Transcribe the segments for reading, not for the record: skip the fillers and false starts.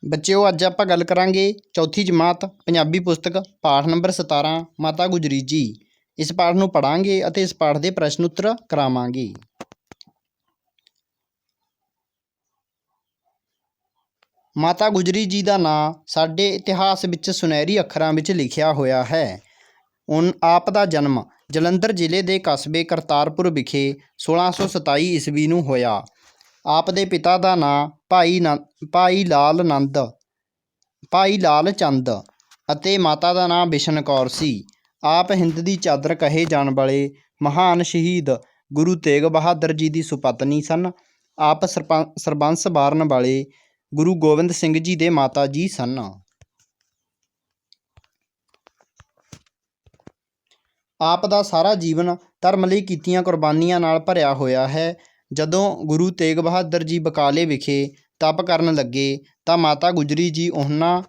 ਬੱਚਿਓ ਅੱਜ ਆਪਾਂ ਗੱਲ ਕਰਾਂਗੇ ਚੌਥੀ ਜਮਾਤ ਪੰਜਾਬੀ ਪੁਸਤਕ ਪਾਠ ਨੰਬਰ 17 ਮਾਤਾ ਗੁਜਰੀ ਜੀ। ਇਸ ਪਾਠ ਨੂੰ ਪੜਾਂਗੇ ਅਤੇ ਇਸ ਪਾਠ ਦੇ ਪ੍ਰਸ਼ਨ ਉੱਤਰ ਕਰਾਵਾਂਗੇ। ਮਾਤਾ ਗੁਜਰੀ ਜੀ ਦਾ ਨਾਂ ਸਾਡੇ ਇਤਿਹਾਸ ਵਿੱਚ ਸੁਨਹਿਰੀ ਅੱਖਰਾਂ ਵਿੱਚ ਲਿਖਿਆ ਹੋਇਆ ਹੈ। ਆਪ ਦਾ ਜਨਮ ਜਲੰਧਰ ਜ਼ਿਲ੍ਹੇ ਦੇ ਕਸਬੇ ਕਰਤਾਰਪੁਰ ਵਿਖੇ 1627 ਈਸਵੀ ਨੂੰ ਹੋਇਆ। ਆਪ ਦੇ ਪਿਤਾ ਦਾ ਨਾਂ ਭਾਈ ਲਾਲ ਚੰਦ ਅਤੇ ਮਾਤਾ ਦਾ ਨਾਂ ਬਿਸ਼ਨ ਕੌਰ ਸੀ। ਆਪ ਹਿੰਦ ਦੀ ਚਾਦਰ ਕਹੇ ਜਾਣ ਵਾਲੇ ਮਹਾਨ ਸ਼ਹੀਦ ਗੁਰੂ ਤੇਗ ਬਹਾਦਰ ਜੀ ਦੀ ਸੁਪਤਨੀ ਸਨ। ਆਪ ਸਰਬੰਸ ਵਾਰਨ ਵਾਲੇ ਗੁਰੂ ਗੋਬਿੰਦ ਸਿੰਘ ਜੀ ਦੇ ਮਾਤਾ ਜੀ ਸਨ। ਆਪ ਦਾ ਸਾਰਾ ਜੀਵਨ ਧਰਮ ਲਈ ਕੀਤੀਆਂ ਕੁਰਬਾਨੀਆਂ ਨਾਲ ਭਰਿਆ ਹੋਇਆ ਹੈ। ਜਦੋਂ ਗੁਰੂ ਤੇਗ ਬਹਾਦਰ ਜੀ ਬਕਾਲੇ ਵਿਖੇ ਤਪ ਕਰਨ ਲੱਗੇ ਤਾਂ ਮਾਤਾ ਗੁਜਰੀ ਜੀ ਉਹਨਾਂ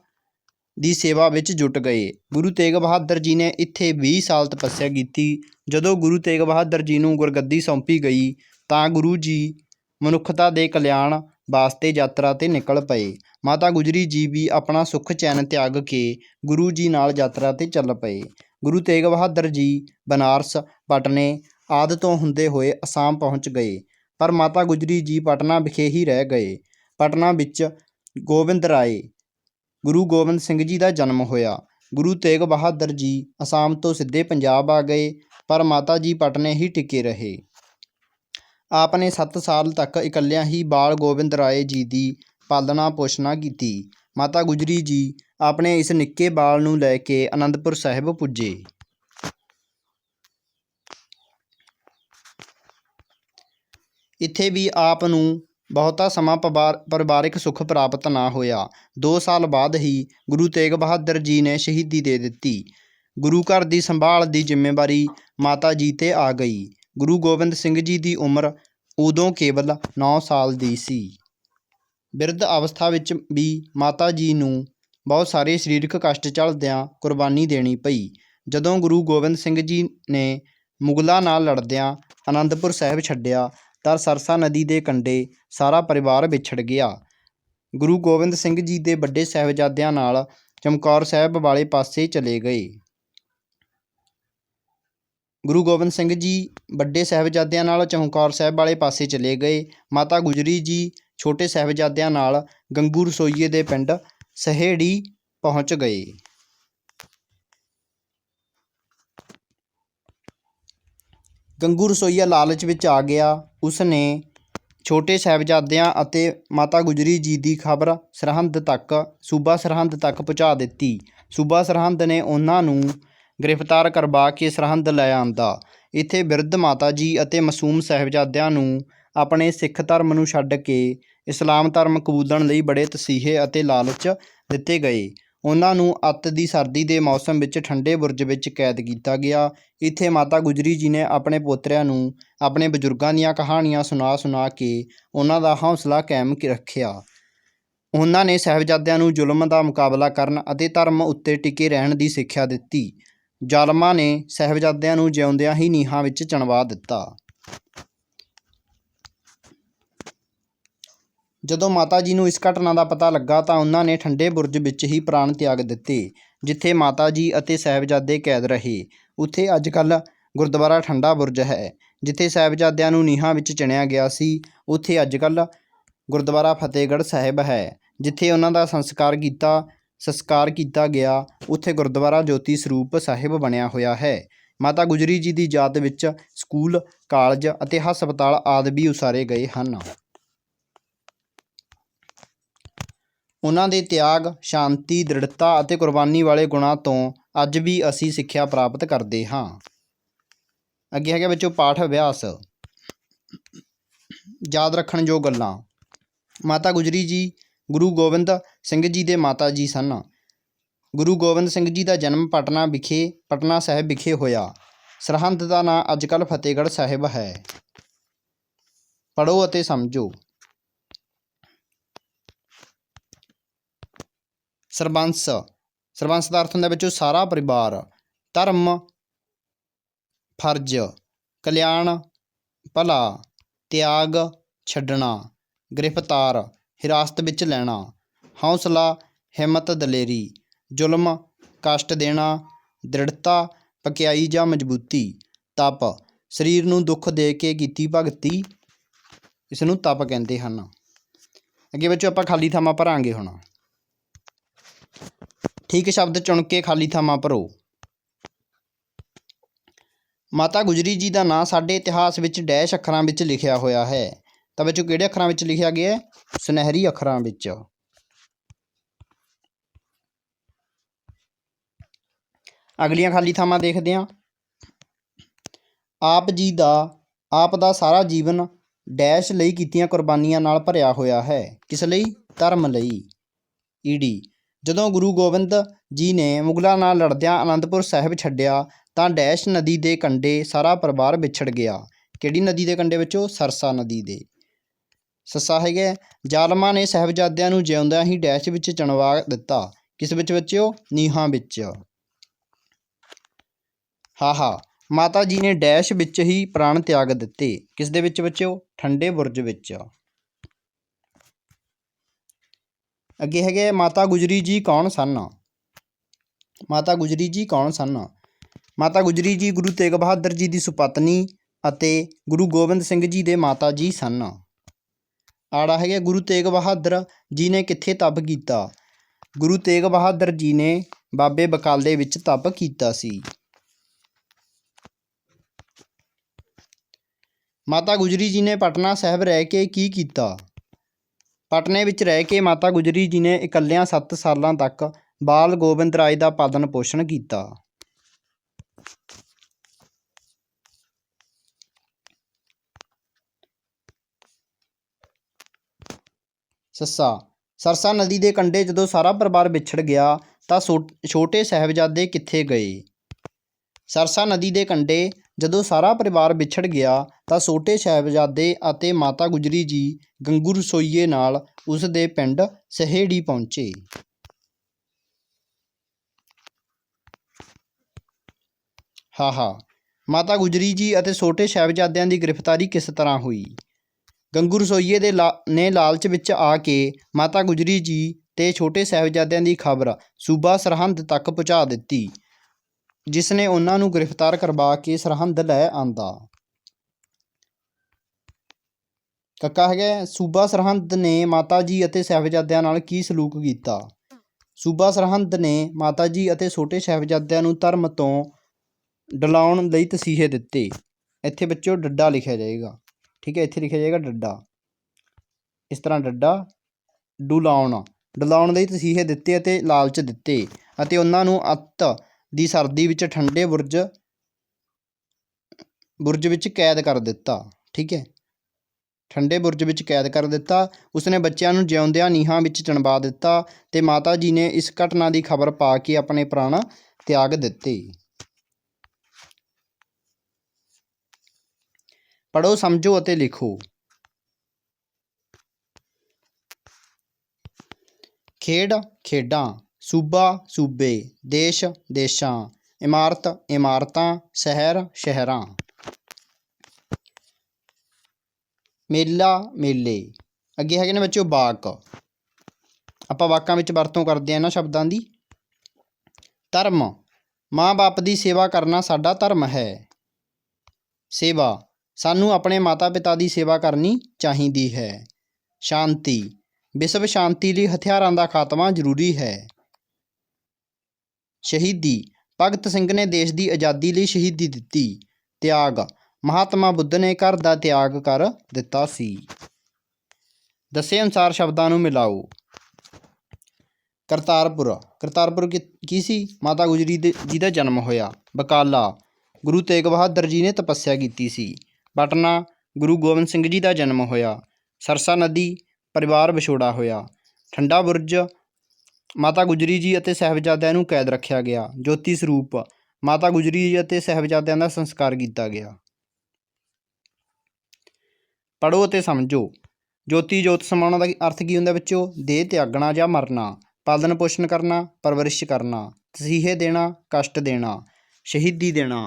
ਦੀ ਸੇਵਾ ਵਿੱਚ ਜੁਟ ਗਏ। ਗੁਰੂ ਤੇਗ ਬਹਾਦਰ ਜੀ ਨੇ ਇੱਥੇ 20 ਸਾਲ ਤਪੱਸਿਆ ਕੀਤੀ। ਜਦੋਂ ਗੁਰੂ ਤੇਗ ਬਹਾਦਰ ਜੀ ਨੂੰ ਗੁਰਗੱਦੀ ਸੌਂਪੀ ਗਈ ਤਾਂ ਗੁਰੂ ਜੀ ਮਨੁੱਖਤਾ ਦੇ ਕਲਿਆਣ ਵਾਸਤੇ ਯਾਤਰਾ 'ਤੇ ਨਿਕਲ ਪਏ। ਮਾਤਾ ਗੁਜਰੀ ਜੀ ਵੀ ਆਪਣਾ ਸੁੱਖ ਚੈਨ ਤਿਆਗ ਕੇ ਗੁਰੂ ਜੀ ਨਾਲ ਯਾਤਰਾ 'ਤੇ ਚੱਲ ਪਏ। ਗੁਰੂ ਤੇਗ ਬਹਾਦਰ ਜੀ ਬਨਾਰਸ, ਪਟਨੇ ਆਦਿ ਤੋਂ ਹੁੰਦੇ ਹੋਏ ਅਸਾਮ ਪਹੁੰਚ ਗਏ, ਪਰ ਮਾਤਾ ਗੁਜਰੀ ਜੀ ਪਟਨਾ ਵਿਖੇ ਹੀ ਰਹਿ ਗਏ। ਪਟਨਾ ਵਿੱਚ ਗੁਰੂ ਗੋਬਿੰਦ ਸਿੰਘ ਜੀ ਦਾ ਜਨਮ ਹੋਇਆ। ਗੁਰੂ ਤੇਗ ਬਹਾਦਰ ਜੀ ਅਸਾਮ ਤੋਂ ਸਿੱਧੇ ਪੰਜਾਬ ਆ ਗਏ, ਪਰ ਮਾਤਾ ਜੀ ਪਟਨੇ ਹੀ ਟਿਕੇ ਰਹੇ। ਆਪ ਨੇ 7 ਸਾਲ ਤੱਕ ਇਕੱਲਿਆਂ ਹੀ ਬਾਲ ਗੋਬਿੰਦ ਰਾਏ ਜੀ ਦੀ ਪਾਲਣਾ ਪੋਸ਼ਣਾ ਕੀਤੀ। ਮਾਤਾ ਗੁਜਰੀ ਜੀ ਆਪਣੇ ਇਸ ਨਿੱਕੇ ਬਾਲ ਨੂੰ ਲੈ ਕੇ ਅਨੰਦਪੁਰ ਸਾਹਿਬ ਪੁੱਜੇ। ਇੱਥੇ ਵੀ ਆਪ ਨੂੰ ਬਹੁਤਾ ਸਮਾਂ ਪਰਿਵਾਰਿਕ ਸੁੱਖ ਪ੍ਰਾਪਤ ਨਾ ਹੋਇਆ। 2 ਸਾਲ ਬਾਅਦ ਹੀ ਗੁਰੂ ਤੇਗ ਬਹਾਦਰ ਜੀ ਨੇ ਸ਼ਹੀਦੀ ਦੇ ਦਿੱਤੀ। ਗੁਰੂ ਘਰ ਦੀ ਸੰਭਾਲ ਦੀ ਜ਼ਿੰਮੇਵਾਰੀ ਮਾਤਾ ਜੀ 'ਤੇ ਆ ਗਈ। ਗੁਰੂ ਗੋਬਿੰਦ ਸਿੰਘ ਜੀ ਦੀ ਉਮਰ ਉਦੋਂ ਕੇਵਲ 9 ਸਾਲ ਦੀ ਸੀ। ਬਿਰਧ ਅਵਸਥਾ ਵਿੱਚ ਵੀ ਮਾਤਾ ਜੀ ਨੂੰ ਬਹੁਤ ਸਾਰੇ ਸਰੀਰਕ ਕਸ਼ਟ ਝੱਲਦਿਆਂ ਕੁਰਬਾਨੀ ਦੇਣੀ ਪਈ। ਜਦੋਂ ਗੁਰੂ ਗੋਬਿੰਦ ਸਿੰਘ ਜੀ ਨੇ ਮੁਗਲਾਂ ਨਾਲ ਲੜਦਿਆਂ ਅਨੰਦਪੁਰ ਸਾਹਿਬ ਛੱਡਿਆ ਤਾਂ ਸਰਸਾ ਨਦੀ ਦੇ ਕੰਢੇ ਸਾਰਾ ਪਰਿਵਾਰ ਵਿਛੜ ਗਿਆ। ਗੁਰੂ ਗੋਬਿੰਦ ਸਿੰਘ ਜੀ ਦੇ ਵੱਡੇ ਸਾਹਿਬਜ਼ਾਦਿਆਂ ਨਾਲ ਚਮਕੌਰ ਸਾਹਿਬ ਵਾਲੇ ਪਾਸੇ ਚਲੇ ਗਏ। ਗੁਰੂ ਗੋਬਿੰਦ ਸਿੰਘ ਜੀ ਵੱਡੇ ਸਾਹਿਬਜ਼ਾਦਿਆਂ ਨਾਲ ਚਮਕੌਰ ਸਾਹਿਬ ਵਾਲੇ ਪਾਸੇ ਚਲੇ ਗਏ। ਮਾਤਾ ਗੁਜਰੀ ਜੀ ਛੋਟੇ ਸਾਹਿਬਜ਼ਾਦਿਆਂ ਨਾਲ ਗੰਗੂ ਰਸੋਈਏ ਦੇ ਪਿੰਡ ਸਹੇੜੀ ਪਹੁੰਚ ਗਏ। ਗੰਗੂ ਰਸੋਈਆ ਲਾਲਚ ਵਿੱਚ ਆ ਗਿਆ। ਉਸ ਨੇ ਛੋਟੇ ਸਾਹਿਬਜ਼ਾਦਿਆਂ ਅਤੇ ਮਾਤਾ ਗੁਜਰੀ ਜੀ ਦੀ ਖਬਰ ਸੂਬਾ ਸਰਹੰਦ ਤੱਕ ਪਹੁੰਚਾ ਦਿੱਤੀ। ਸੂਬਾ ਸਰਹੰਦ ਨੇ ਉਹਨਾਂ ਨੂੰ ਗ੍ਰਿਫਤਾਰ ਕਰਵਾ ਕੇ ਸਰਹੰਦ ਲੈ ਆਂਦਾ। ਇੱਥੇ ਬਿਰਧ ਮਾਤਾ ਜੀ ਅਤੇ ਮਾਸੂਮ ਸਾਹਿਬਜ਼ਾਦਿਆਂ ਨੂੰ ਆਪਣੇ ਸਿੱਖ ਧਰਮ ਨੂੰ ਛੱਡ ਕੇ ਇਸਲਾਮ ਧਰਮ ਕਬੂਲਣ ਲਈ ਬੜੇ ਤਸੀਹੇ ਅਤੇ ਲਾਲਚ ਦਿੱਤੇ ਗਏ। ਉਹਨਾਂ ਨੂੰ ਅੱਤ ਦੀ ਸਰਦੀ ਦੇ ਮੌਸਮ ਵਿੱਚ ਠੰਡੇ ਬੁਰਜ ਵਿੱਚ ਕੈਦ ਕੀਤਾ ਗਿਆ। ਇੱਥੇ ਮਾਤਾ ਗੁਜਰੀ ਜੀ ਨੇ ਆਪਣੇ ਪੋਤਰਿਆਂ ਨੂੰ ਆਪਣੇ ਬਜ਼ੁਰਗਾਂ ਦੀਆਂ ਕਹਾਣੀਆਂ ਸੁਣਾ ਕੇ ਉਹਨਾਂ ਦਾ ਹੌਸਲਾ ਕਾਇਮ ਰੱਖਿਆ। ਉਹਨਾਂ ਨੇ ਸਾਹਿਬਜ਼ਾਦਿਆਂ ਨੂੰ ਜ਼ੁਲਮ ਦਾ ਮੁਕਾਬਲਾ ਕਰਨ ਅਤੇ ਧਰਮ ਉੱਤੇ ਟਿਕੇ ਰਹਿਣ ਦੀ ਸਿੱਖਿਆ ਦਿੱਤੀ। ਜ਼ਾਲਮਾਂ ਨੇ ਸਾਹਿਬਜ਼ਾਦਿਆਂ ਨੂੰ ਜਿਉਂਦਿਆਂ ਹੀ ਨੀਹਾਂ ਵਿੱਚ ਚਿਣਵਾ ਦਿੱਤਾ। ਜਦੋਂ ਮਾਤਾ ਜੀ ਨੂੰ ਇਸ ਘਟਨਾ ਦਾ ਪਤਾ ਲੱਗਾ ਤਾਂ ਉਹਨਾਂ ਨੇ ਠੰਡੇ ਬੁਰਜ ਵਿੱਚ ਹੀ ਪ੍ਰਾਣ ਤਿਆਗ ਦਿੱਤੇ, ਜਿੱਥੇ ਮਾਤਾ ਜੀ ਅਤੇ ਸਾਹਿਬਜ਼ਾਦੇ ਕੈਦ ਰਹੇ। ਉੱਥੇ ਅੱਜ ਕੱਲ੍ਹ ਗੁਰਦੁਆਰਾ ਠੰਡਾ ਬੁਰਜ ਹੈ। ਜਿੱਥੇ ਸਾਹਿਬਜ਼ਾਦਿਆਂ ਨੂੰ ਨੀਹਾਂ ਵਿੱਚ ਚਿਣਿਆ ਗਿਆ ਸੀ, ਉੱਥੇ ਅੱਜ ਕੱਲ੍ਹ ਗੁਰਦੁਆਰਾ ਫਤਿਹਗੜ੍ਹ ਸਾਹਿਬ ਹੈ। ਜਿੱਥੇ ਉਹਨਾਂ ਦਾ ਸੰਸਕਾਰ ਕੀਤਾ ਗਿਆ, ਉੱਥੇ ਗੁਰਦੁਆਰਾ ਜੋਤੀ ਸਰੂਪ ਸਾਹਿਬ ਬਣਿਆ ਹੋਇਆ ਹੈ। ਮਾਤਾ ਗੁਜਰੀ ਜੀ ਦੀ ਯਾਦ ਵਿੱਚ ਸਕੂਲ, ਕਾਲਜ ਅਤੇ ਹਸਪਤਾਲ ਆਦਿ ਵੀ ਉਸਾਰੇ ਗਏ ਹਨ। ਉਹਨਾਂ ਦੇ ਤਿਆਗ, ਸ਼ਾਂਤੀ, ਦ੍ਰਿੜਤਾ ਅਤੇ ਕੁਰਬਾਨੀ ਵਾਲੇ ਗੁਣਾਂ ਤੋਂ ਅੱਜ ਵੀ ਅਸੀਂ ਸਿੱਖਿਆ ਪ੍ਰਾਪਤ ਕਰਦੇ ਹਾਂ। ਅੱਗੇ ਹੈਗਾ ਬੱਚੋ ਪਾਠ ਅਭਿਆਸ। ਯਾਦ ਰੱਖਣ ਯੋਗ ਗੱਲਾਂ। ਮਾਤਾ ਗੁਜਰੀ ਜੀ ਗੁਰੂ ਗੋਬਿੰਦ ਸਿੰਘ ਜੀ ਦੇ ਮਾਤਾ ਜੀ ਸਨ। ਗੁਰੂ ਗੋਬਿੰਦ ਸਿੰਘ ਜੀ ਦਾ ਜਨਮ ਪਟਨਾ ਸਾਹਿਬ ਵਿਖੇ ਹੋਇਆ। ਸਰਹੰਦ ਦਾ ਨਾਂ ਅੱਜ ਕੱਲ੍ਹ ਫਤਿਹਗੜ੍ਹ ਸਾਹਿਬ ਹੈ। ਪੜ੍ਹੋ ਅਤੇ ਸਮਝੋ। ਸਰਬੰਸ ਦਾ ਅਰਥ ਹੁੰਦਾ ਬੱਚੋ ਸਾਰਾ ਪਰਿਵਾਰ। ਧਰਮ, ਫਰਜ਼, ਕਲਿਆਣ, ਭਲਾ, ਤਿਆਗ, ਛੱਡਣਾ, ਗ੍ਰਿਫਤਾਰ, ਹਿਰਾਸਤ ਵਿੱਚ ਲੈਣਾ, हौसला हिम्मत दलेरी, जुल्म कष्ट देना, दृढ़ता पकियाई जां मजबूती, तप सरीर नूं दुख दे के कीती भगती, इस नूं तप कहंदे हन। अगे बच्चों आपां खाली थावां भरांगे हुण। ठीक शब्द चुन के खाली थावां भरो। माता गुजरी जी का नाम साडे इतिहास विच डैश अखरां विच लिखिया होया है। तो बच्चों किहड़े अखरां विच लिखिया गया है? सुनहरी अखरां विच। अगलियां खाली थावां देखदे हां। आप दा सारा जीवन डैश लई कीतियां कुर्बानियां नाल भरिया होया है। किस लई? धर्म लई। ईडी जदों गुरु गोबिंद जी ने मुगलों नाल लड़दियां आनंदपुर साहिब छड्डिया तां डैश नदी दे कंढे सारा परिवार विछड़ गया। किहड़ी नदी दे कंढे बच्चों? सरसा नदी दे। सस्सा है जालमां ने साहिबजादियां नूं जिउंदियां ही डैश विच चणवा दिता। किस विच बच्चों? नीहां विच। हाहा माता जी ने डैश विच ही प्राण त्याग दिते। किस दे विच बच्चों? ठंडे बुरज विच। अगे है माता गुजरी जी कौन सन? माता गुजरी जी कौन सन? माता गुजरी जी गुरु तेग बहादुर जी की सुपत्नी अते गुरु गोबिंद सिंह जी के माता जी सन। आड़ा है गुरु तेग बहादुर जी ने कित्थे तप किया? गुरु तेग बहादुर जी ने बाबे बकाले विच तप किया सी। माता गुजरी जी ने पटना साहिब रह के की कीता? पटने विच रह के माता गुजरी जी ने इकल्लियां 7 सालां तक बाल गोबिंद राय का पालन पोषण किया। सस्सा सरसा नदी के कंढे जदों सारा परिवार विछड़ गया तो छोटे साहिबजादे कित्थे गए? सरसा नदी के कंढे जदों सारा परिवार विछड़ गया तो छोटे साहिबजादे अते माता गुजरी जी गंगू रसोईए नाल उस दे पिंड सहेड़ी पहुंचे। हाहा माता गुजरी जी अते छोटे साहिबजादियां की गिरफ्तारी किस तरह हुई? गंगू रसोईए ने लालच विच आके माता गुजरी जी ते छोटे साहिबजादियां की खबर सूबा सरहंद तक पहुँचा दी, जिसने उन्होंने गिरफ्तार करवा के सरहंद लै आंदा। कक्का है सूबा सरहंद ने माता जी अते साहिबजादियां नाल की सलूक किया? सूबा सरहंद ने माता जी अते छोटे साहिबजादियां नूं धर्म तो डलाउण लई तसीहे दिते। इत्थे बच्चों डड्डा लिखिया जाएगा, ठीक है, इत्थे लिखिया जाएगा डड्डा, इस तरह डड्डा डलाउण लई तसीहे दिते अते लालच दिते अते उन्हां नूं अत दी सर्दी विच ठंडे बुरज विच कैद कर दिता। ठीक है, ठंडे बुरज विच कैद कर दिता। उसने बच्चों नूं जिउंदियां नीहां विच चणवा दिता ते माता जी ने इस घटना की खबर पा के अपने प्राण त्याग दिते। पढ़ो, समझो अते लिखो। खेड खेडां, सूबा सूबे, देश देशां, इमारत इमारतां, शहर शहरां, मेला मेले। अगे है ने बच्चों वाक। आपां वाकां विच वरतों करदे इन्हां शब्दां दी। धर्म माँ बाप की सेवा करना साडा धर्म है। सेवा सानू अपने माता पिता की सेवा करनी चाहिदी है। शांति विश्व शांति लई हथियारां दा खात्मा जरूरी है। शहीदी भगत सिंह ने देश की आज़ादी लई शहीदी दित्ती। त्याग महात्मा बुद्ध ने घर का त्याग कर दिता सी। दसे अनुसार शब्दां नूं मिलाओ। करतारपुर करतारपुर की सी? माता गुजरी जी का जन्म होया। बकाला गुरु तेग बहादुर जी ने तपस्या की सी। पटना गुरु गोबिंद सिंह जी का जन्म होया। सरसा नदी परिवार विछोड़ा होया। ठंडा बुरज माता गुजरी जी अते साहिबजादियां नूं कैद रखा गया। ज्योति सरूप माता गुजरी जी अते साहिबजादियां दा संस्कार किया गया। पढ़ो अते समझो। ज्योति जोत समाउण दा अर्थ की हुंदा बच्चों? देह त्यागना जां मरना, पालन पोषण करना, परवरिश करना, तसीहे देना, कष्ट देना, शहीदी देना,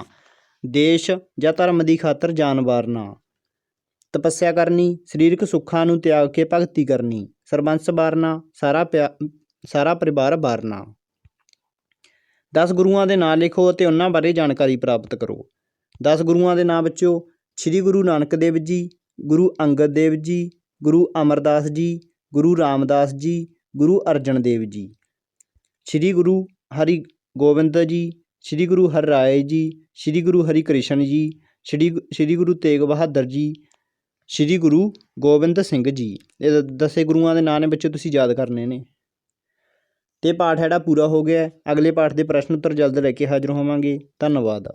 देश जां धर्म की खातर जान वारना, ਤਪੱਸਿਆ ਕਰਨੀ, ਸਰੀਰਕ ਸੁੱਖਾਂ ਨੂੰ ਤਿਆਗ ਕੇ ਭਗਤੀ ਕਰਨੀ, ਸਰਬੰਸ ਵਾਰਨਾ, ਸਾਰਾ ਪਰਿਵਾਰ ਵਾਰਨਾ। 10 ਗੁਰੂਆਂ ਦੇ ਨਾਂ ਲਿਖੋ ਅਤੇ ਉਹਨਾਂ ਬਾਰੇ ਜਾਣਕਾਰੀ ਪ੍ਰਾਪਤ ਕਰੋ। 10 ਗੁਰੂਆਂ ਦੇ ਨਾਂ ਵਿੱਚੋਂ ਸ਼੍ਰੀ ਗੁਰੂ ਨਾਨਕ ਦੇਵ ਜੀ, ਗੁਰੂ ਅੰਗਦ ਦੇਵ ਜੀ, ਗੁਰੂ ਅਮਰਦਾਸ ਜੀ, ਗੁਰੂ ਰਾਮਦਾਸ ਜੀ, ਗੁਰੂ ਅਰਜਨ ਦੇਵ ਜੀ, ਸ਼੍ਰੀ ਗੁਰੂ ਹਰਿਗੋਬਿੰਦ ਜੀ, ਸ਼੍ਰੀ ਗੁਰੂ ਹਰਿਰਾਏ ਜੀ, ਸ਼੍ਰੀ ਗੁਰੂ ਹਰਿਕ੍ਰਿਸ਼ਨ ਜੀ, ਸ਼੍ਰੀ ਗੁਰੂ ਤੇਗ ਬਹਾਦਰ ਜੀ, ਸ਼੍ਰੀ ਗੁਰੂ ਗੋਬਿੰਦ ਸਿੰਘ ਜੀ। ਇਹ 10 ਗੁਰੂਆਂ ਦੇ ਨਾਂ ਨੇ ਬੱਚੇ ਤੁਸੀਂ ਯਾਦ ਕਰਨੇ ਨੇ। ਅਤੇ ਪਾਠ ਜਿਹੜਾ ਪੂਰਾ ਹੋ ਗਿਆ। ਅਗਲੇ ਪਾਠ ਦੇ ਪ੍ਰਸ਼ਨ ਉੱਤਰ ਜਲਦ ਲੈ ਕੇ ਹਾਜ਼ਰ ਹੋਵਾਂਗੇ। ਧੰਨਵਾਦ।